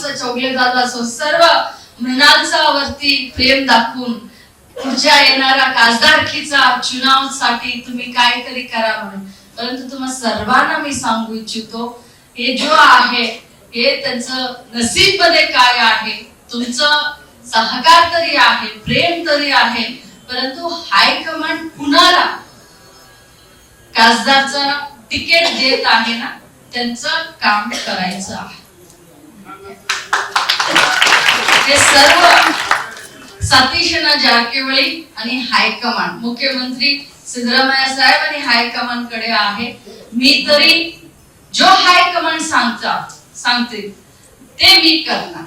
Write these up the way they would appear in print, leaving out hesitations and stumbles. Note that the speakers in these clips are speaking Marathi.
कसं चौगले जात असो, सर्व मृणांचावरती प्रेम दाखवून पुढच्या येणाऱ्या खासदारकीचा चुनावसाठी तुम्ही काहीतरी करा म्हणून. परंतु तुम्हा सर्वांना मी सांगू इच्छितो, हे जो आहे हे त्यांचं नसीब मध्ये काय आहे, तुमचं सहकार तरी आहे, प्रेम तरी आहे, परंतु हायकमांड कुणाला खासदारचं तिकीट देत आहे ना, त्यांचं काम करायचं आहे. हे सर्व सतीश जारकिहोळी आणि हायकमांड, मुख्यमंत्री सिद्धरामय्या साहेब आणि हायकमांड कडे आहे. मी तरी जो हायकमांड सांगते ते मी करणार,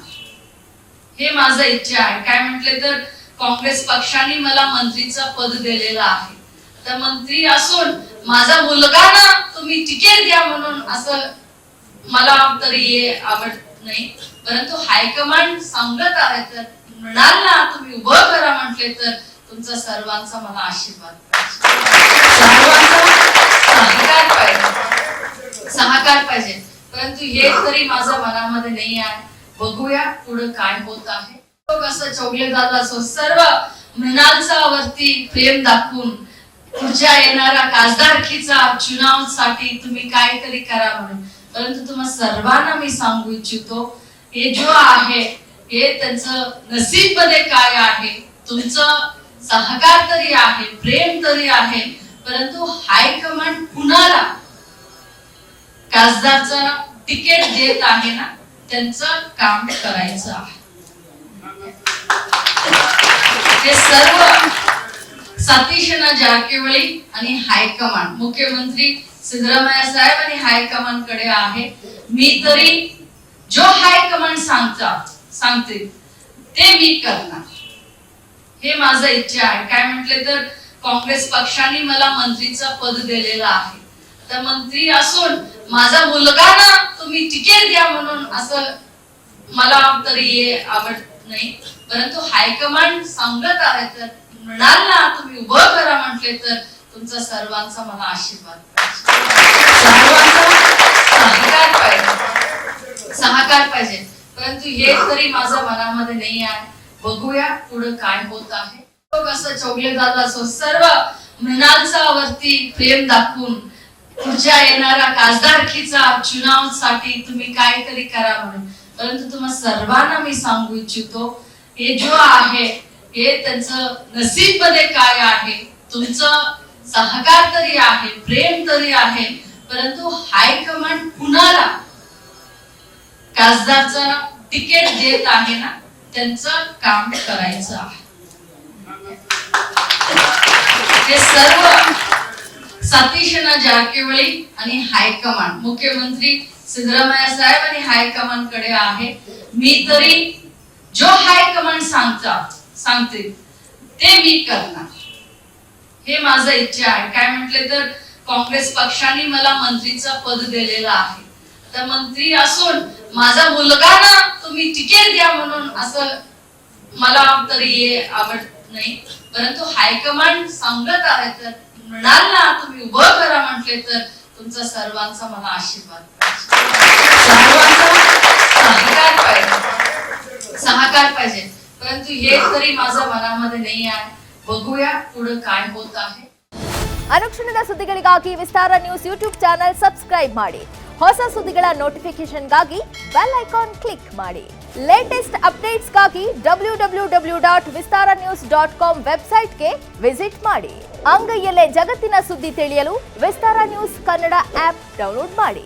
हे माझं इच्छा आहे. काय म्हटले तर काँग्रेस पक्षाने मला मंत्रीचं पद दिलेलं आहे, तर मंत्री असून माझा मुलगा ना तुम्ही तिकीट द्या म्हणून असं मला तरी हे आवडत नाही. परंतु हायकमांड सांगत आहे तर म्हणाल ना तुम्ही उभं करा म्हटले तर तुमचा सर्वांचा मला आशीर्वाद सहकार पाहिजे. परंतु हे तरी माझ्या मनामध्ये नाही आहे. बघूया पुढे काय होत आहे. कसं चौगले जात असो, सर्व मृणांचावरती प्रेम दाखवून पुढच्या येणाऱ्या खासदारकीचा चुनावसाठी तुम्ही काहीतरी करा म्हणून. परंतु तुम्हा सर्वांना मी सांगू इच्छितो, हे जो आहे हे त्यांचं नसीब मध्ये काय आहे, तुमचं सहकार तरी आहे, प्रेम तरी आहे, परंतु हायकमांड कुणाला खासदारचं तिकीट देत आहे ना, त्यांचं काम करायचं आहे. हे सर्व सतीश जारकिहोळी आणि हायकमांड, मुख्यमंत्री सिद्धरामय्या साहेब आणि हायकमांड कडे आहे. मी तरी जो हायकमांड सांगते ते मी करणार, हे माझं इच्छा आहे. काय म्हटले तर काँग्रेस पक्षाने मला मंत्रीचं पद दिलेलं आहे, तर मंत्री असून माझा मुलगा ना तुम्ही तिकीट द्या म्हणून असं मला तरी हे आवडत नाही. परंतु हायकमांड सांगत आहे तर म्हणाल ना तुम्ही उभं करा म्हटले तर तुमचा सर्वांचा मला आशीर्वाद सहकार पाहिजे. परंतु हे तरी माझ्या मनामध्ये नाही आहे. बघूया पुढे काय होत आहे. कसं चौगले जात असो, सर्व मृणांचावरती प्रेम दाखवून पुढच्या येणाऱ्या खासदारकीचा चुनावसाठी तुम्ही काहीतरी करा म्हणून. परंतु तुम्हा सर्वांना मी सांगू इच्छितो, हे जो आहे हे त्यांचं नसीब मध्ये काय आहे, तुमचं सहकार तरी आहे, प्रेम तरी आहे, परंतु हायकमांड कुणाला खासदारचं तिकीट देत आहे ना, त्यांचं काम करायचं आहे. हे सर्व सतीश जारकिहोळी आणि हायकमांड, मुख्यमंत्री सिद्धरामय्या साहेब आणि हायकमांड कडे आहे. मी तरी जो हायकमांड सांगते ते मी करणार, हे माझं इच्छा आहे. काय म्हटले तर काँग्रेस पक्षाने मला मंत्रीचं पद दिलेलं आहे, तर मंत्री असून माझा मुलगा ना तुम्ही तिकीट द्या म्हणून असं मला तरी हे आवडत नाही. परंतु हायकमांड सांगत आहे तर म्हणाल ना तुम्ही उभं करा म्हटले तर तुमचा सर्वांचा मला आशीर्वाद सहकार पाहिजे. परंतु हे तरी माझ्या मनामध्ये नाही आहे. बघूया पुढे काय होत आहे. ಅನುಕ್ಷಣದ ಸುದ್ದಿಗಳಿಗಾಗಿ ವಿಸ್ತಾರ ನ್ಯೂಸ್ ಯೂಟ್ಯೂಬ್ ಚಾನೆಲ್ ಸಬ್ಸ್ಕ್ರೈಬ್ ಮಾಡಿ. ಹೊಸ ಸುದ್ದಿಗಳ ನೋಟಿಫಿಕೇಶನ್ಗಾಗಿ ಬೆಲ್ ಐಕಾನ್ ಕ್ಲಿಕ್ ಮಾಡಿ. ಲೇಟೆಸ್ಟ್ ಅಪ್ಡೇಟ್ಸ್ಗಾಗಿ www.vistaranews.com ವೆಬ್ಸೈಟ್ಗೆ ವಿಸಿಟ್ ಮಾಡಿ. ಅಂಗೈಯಲ್ಲೇ ಜಗತ್ತಿನ ಸುದ್ದಿ ತಿಳಿಯಲು ವಿಸ್ತಾರ ನ್ಯೂಸ್ ಕನ್ನಡ ಆಪ್ ಡೌನ್ಲೋಡ್ ಮಾಡಿ.